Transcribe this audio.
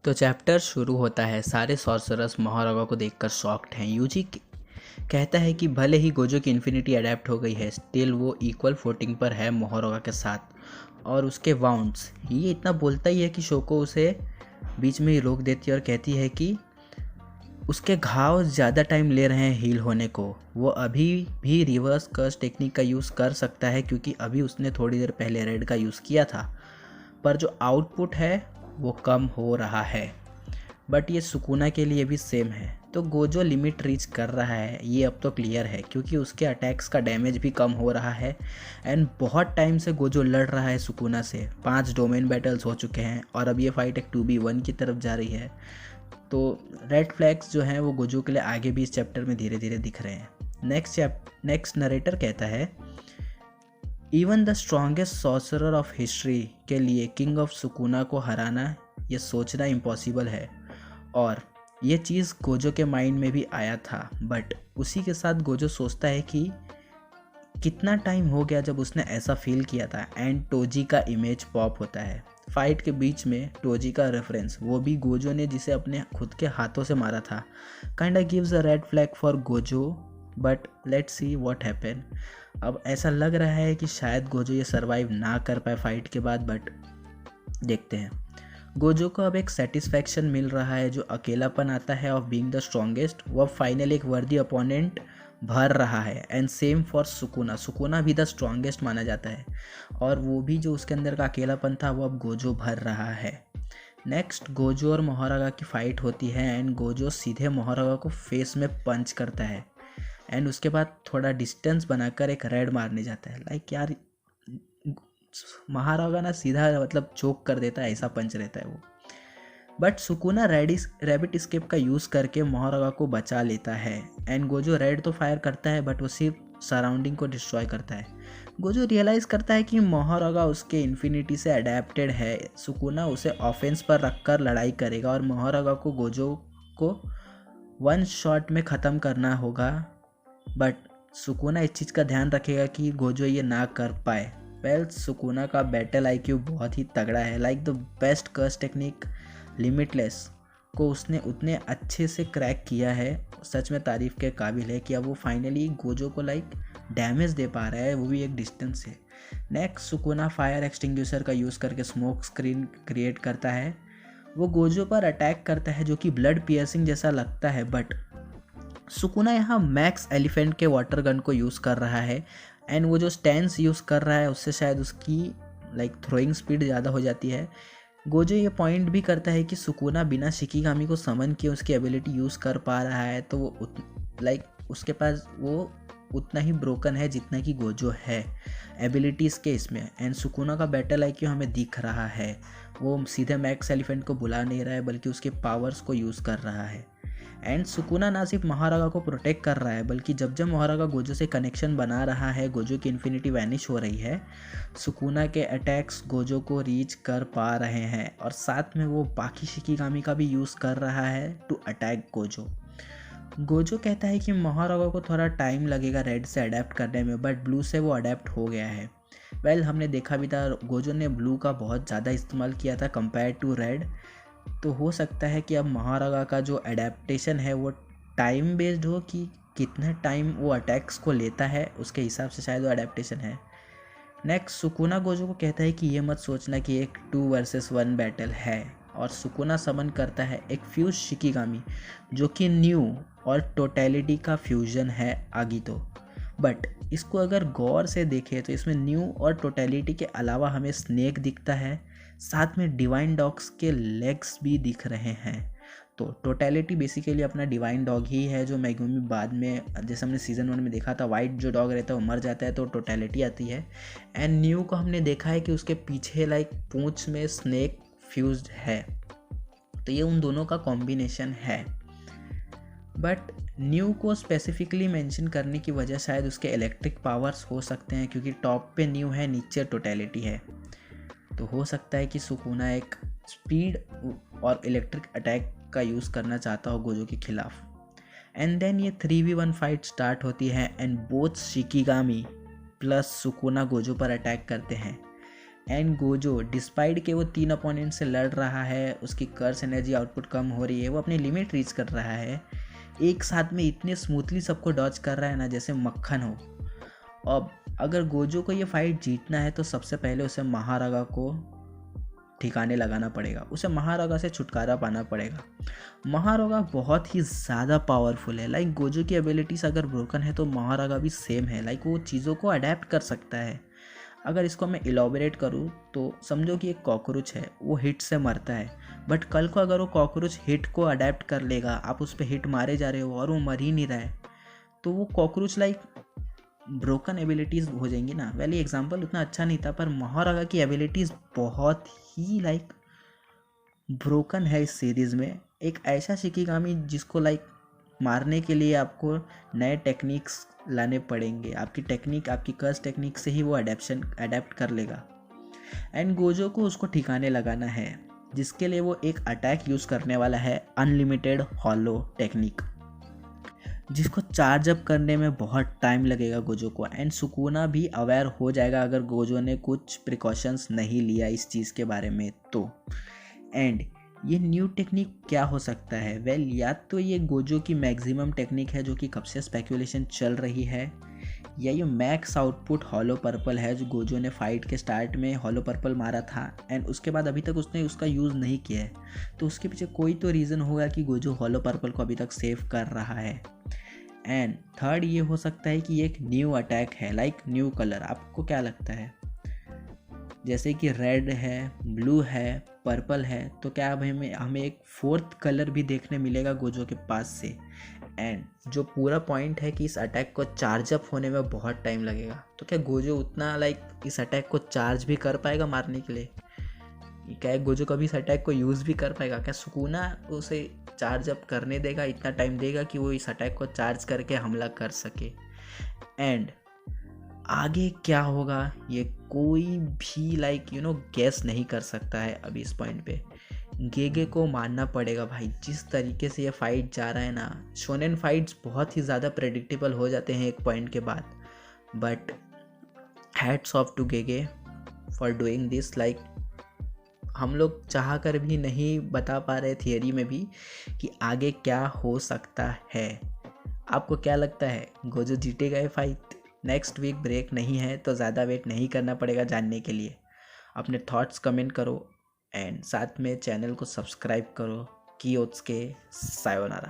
तो चैप्टर शुरू होता है। सारे सॉर्सरर्स मोहरागा को देखकर शॉक्ड हैं। यूजी कहता है कि भले ही गोजो की इन्फिनिटी अडेप्ट हो गई है, स्टिल वो इक्वल फुटिंग पर है मोहरागा के साथ। और उसके वाउंड्स, ये इतना बोलता ही है कि शोको उसे बीच में ही रोक देती है और कहती है कि उसके घाव ज़्यादा टाइम ले रहे हैं हील होने को। वो अभी भी रिवर्स कर्स टेक्निक का यूज़ कर सकता है क्योंकि अभी उसने थोड़ी देर पहले रेड का यूज़ किया था, पर जो आउटपुट है वो कम हो रहा है। बट ये सुकुना के लिए भी सेम है। तो गोजो लिमिट रीच कर रहा है, ये अब तो क्लियर है क्योंकि उसके अटैक्स का डैमेज भी कम हो रहा है। एंड बहुत टाइम से गोजो लड़ रहा है सुकुना से। 5 डोमेन बैटल्स हो चुके हैं और अब ये फाइट एक 2v1 की तरफ जा रही है। तो रेड फ्लैग्स जो हैं वो गोजो के लिए आगे भी इस चैप्टर में धीरे धीरे दिख रहे हैं। नेक्स्ट नरेटर कहता है, even the strongest sorcerer of history के लिए किंग ऑफ सुकुना को हराना ये सोचना इम्पॉसिबल है। और ये चीज़ गोजो के माइंड में भी आया था, बट उसी के साथ गोजो सोचता है कि कितना टाइम हो गया जब उसने ऐसा फील किया था। एंड टोजी का इमेज पॉप होता है फाइट के बीच में। टोजी का रेफरेंस, वो भी गोजो ने जिसे अपने खुद के हाथों से मारा था, kinda gives a red flag for Gojo. But let's see what happen. अब ऐसा लग रहा है कि शायद गोजो ये सरवाइव ना कर पाए फाइट के बाद, बट देखते हैं। गोजो को अब एक सेटिस्फैक्शन मिल रहा है, जो अकेलापन आता है ऑफ बीइंग द स्ट्रॉन्गेस्ट, वो अब फाइनली एक वर्दी अपोनेंट भर रहा है। And same for Sukuna. Sukuna भी द स्ट्रॉन्गेस्ट माना जाता है और वो भी जो उसके अंदर का अकेलापन था वो अब गोजो भर रहा है। नेक्स्ट गोजो और मोहरागा की फाइट होती है एंड गोजो सीधे मोहरागा को फेस में पंच करता है एंड उसके बाद थोड़ा डिस्टेंस बनाकर एक रेड मारने जाता है। लाइक यार, मोहरागा ना सीधा मतलब चोक कर देता है, ऐसा पंच रहता है वो। बट सुकुना रैबिट स्केप का यूज़ करके मोहरागा को बचा लेता है। एंड गोजो रेड तो फायर करता है बट वो सिर्फ सराउंडिंग को डिस्ट्रॉय करता है। गोजो रियलाइज़ करता है कि मोहरागा उसके इन्फिनिटी से अडेप्टेड है। सुकुना उसे ऑफेंस पर रखकर लड़ाई करेगा और मोहरागा को गोजो को 1 शॉट में ख़त्म करना होगा। बट सुकुना इस चीज़ का ध्यान रखेगा कि गोजो ये ना कर पाए। सुकुना का बैटल आईक्यू बहुत ही तगड़ा है। Like the best curse technique limitless को उसने उतने अच्छे से क्रैक किया है, सच में तारीफ़ के काबिल है कि अब वो फाइनली गोजो को लाइक डैमेज दे पा रहा है, वो भी एक डिस्टेंस से। नेक्स्ट सुकुना फायर एक्सटिंग्विशर का यूज़ करके स्मोक स्क्रीन क्रिएट करता है। वो गोजो पर अटैक करता है जो कि ब्लड पियर्सिंग जैसा लगता है, बट सुकुना यहाँ मैक्स एलिफेंट के वाटर गन को यूज़ कर रहा है। एंड वो जो स्टैंस यूज़ कर रहा है उससे शायद उसकी लाइक थ्रोइंग स्पीड ज़्यादा हो जाती है। गोजो ये पॉइंट भी करता है कि सुकुना बिना शिकिगामी को समन किए उसकी एबिलिटी यूज़ कर पा रहा है, तो वो लाइक उसके पास वो उतना ही ब्रोकन है जितना कि गोजो है एबिलिटीज़ के इसमें। एंड सुकुना का बैटल आईक्यू हमें दिख रहा है, वो सीधे मैक्स एलिफेंट को बुला नहीं रहा है बल्कि उसके पावर्स को यूज़ कर रहा है। एंड सुकुना ना सिर्फ मोहरागा को प्रोटेक्ट कर रहा है, बल्कि जब जब मोहरागा गोजो से कनेक्शन बना रहा है, गोजो की इन्फिनिटी वैनिश हो रही है, सुकुना के अटैक्स गोजो को रीच कर पा रहे हैं और साथ में वो बाकी शिकिगामी का भी यूज़ कर रहा है टू अटैक गोजो। गोजो कहता है कि मोहरागा को थोड़ा टाइम लगेगा रेड से अडेप्ट करने में, बट ब्लू से वो अडेप्ट हो गया है। हमने देखा भी था गोजो ने ब्लू का बहुत ज़्यादा इस्तेमाल किया था कंपेयर टू रेड, तो हो सकता है कि अब मोहरागा का जो एडेप्टेशन है वो टाइम बेस्ड हो कि कितने टाइम वो अटैक्स को लेता है, उसके हिसाब से शायद वो एडेप्टेशन है। नेक्स्ट सुकुना गोजो को कहता है कि ये मत सोचना कि एक 2 वर्सेस 1 बैटल है, और सुकुना समन करता है एक फ्यूज शिकिगामी जो कि न्यू और टोटलिटी का फ्यूजन है आगितो। बट इसको अगर गौर से देखें तो इसमें न्यू और टोटलिटी के अलावा हमें स्नेक दिखता है, साथ में डिवाइन डॉग्स के लेग्स भी दिख रहे हैं। तो टोटलिटी बेसिकली अपना डिवाइन डॉग ही है जो मेगुमी बाद में, जैसे हमने सीज़न 1 में देखा था, वाइट जो डॉग रहता है वो मर जाता है तो टोटलिटी आती है। एंड न्यू को हमने देखा है कि उसके पीछे लाइक पूंछ में स्नेक फ्यूज्ड है, तो ये उन दोनों का कॉम्बिनेशन है। बट न्यू को स्पेसिफिकली मेंशन करने की वजह शायद उसके इलेक्ट्रिक पावर्स हो सकते हैं, क्योंकि टॉप पे न्यू है, नीचे टोटलिटी है। तो हो सकता है कि सुकुना एक स्पीड और इलेक्ट्रिक अटैक का यूज़ करना चाहता हो गोजो के खिलाफ। एंड देन ये 3v1 फाइट स्टार्ट होती है and both shikigami plus Sukuna Gojo पर अटैक करते हैं। एंड गोजो डिस्पाइट के वो 3 अपोनेंट से लड़ रहा है, उसकी कर्स एनर्जी आउटपुट कम हो रही है, वो अपनी लिमिट रीच कर रहा है, एक साथ में इतने स्मूथली सबको डॉज कर रहा है ना जैसे मक्खन हो। अब अगर गोजो को ये फाइट जीतना है तो सबसे पहले उसे महारागा को ठिकाने लगाना पड़ेगा, उसे महारागा से छुटकारा पाना पड़ेगा। महारागा बहुत ही ज़्यादा पावरफुल है, लाइक गोजो की एबिलिटीज़ अगर ब्रोकन है तो महारागा भी सेम है, लाइक वो चीज़ों को अडेप्ट कर सकता है। अगर इसको मैं इलाबोरेट करूँ तो समझो कि एक कॉकरोच है, वो हिट से मरता है, बट कल को अगर वो कॉकरोच हिट को अडेप्ट कर लेगा, आप उस पर हिट मारे जा रहे हो और वो मर ही नहीं रहा है, तो वो कॉकरोच लाइक ब्रोकन एबिलिटीज़ हो जाएंगी ना। वैली एग्जांपल उतना अच्छा नहीं था, पर महारागा की एबिलिटीज़ बहुत ही लाइक ब्रोकन है इस सीरीज़ में। एक ऐसा शिकिगामी जिसको लाइक मारने के लिए आपको नए टेक्निक्स लाने पड़ेंगे, आपकी टेक्निक, आपकी कर्स टेक्निक से ही वो अडेप्ट कर लेगा। एंड गोजो को उसको ठिकाने लगाना है, जिसके लिए वो एक अटैक यूज़ करने वाला है, अनलिमिटेड हॉलो टेक्निक, जिसको चार्ज अप करने में बहुत टाइम लगेगा गोजो को। एंड सुकुना भी अवेयर हो जाएगा अगर गोजो ने कुछ प्रिकॉशंस नहीं लिया इस चीज़ के बारे में तो। एंड ये न्यू टेक्निक क्या हो सकता है? वेल, या तो ये गोजो की मैक्सिमम टेक्निक है जो कि कब से स्पेकुलेशन चल रही है, या ये मैक्स आउटपुट हॉलो पर्पल है जो गोजो ने फाइट के स्टार्ट में हॉलो पर्पल मारा था एंड उसके बाद अभी तक उसने उसका यूज़ नहीं किया है, तो उसके पीछे कोई तो रीज़न होगा कि गोजो हॉलो पर्पल को अभी तक सेव कर रहा है। एंड थर्ड ये हो सकता है कि ये एक न्यू अटैक है, लाइक न्यू कलर। आपको क्या लगता है? जैसे कि रेड है, ब्लू है, पर्पल है, तो क्या अब हमें एक फोर्थ कलर भी देखने मिलेगा गोजो के पास से? एंड जो पूरा पॉइंट है कि इस अटैक को चार्ज अप होने में बहुत टाइम लगेगा, तो क्या गोजो उतना लाइक इस अटैक को चार्ज भी कर पाएगा मारने के लिए? क्या गोजो कभी इस अटैक को यूज़ भी कर पाएगा? क्या सुकुना उसे चार्ज अप करने देगा, इतना टाइम देगा कि वो इस अटैक को चार्ज करके हमला कर सके? एंड आगे क्या होगा ये कोई भी लाइक गेस नहीं कर सकता है अभी इस पॉइंट पे। गेगे को मानना पड़ेगा भाई, जिस तरीके से ये फाइट जा रहा है ना। शोनेन फाइट्स बहुत ही ज़्यादा प्रेडिक्टेबल हो जाते हैं एक पॉइंट के बाद, but hats off to Gege for doing this. Like हम लोग चाह कर भी नहीं बता पा रहे थियरी में भी कि आगे क्या हो सकता है। आपको क्या लगता है, गोजो जीतेगा ये फाइट? नेक्स्ट वीक ब्रेक नहीं है तो ज़्यादा वेट नहीं करना पड़ेगा जानने के लिए। अपने थॉट्स कमेंट करो एंड साथ में चैनल को सब्सक्राइब करो। कियोत्सुके सायोनारा।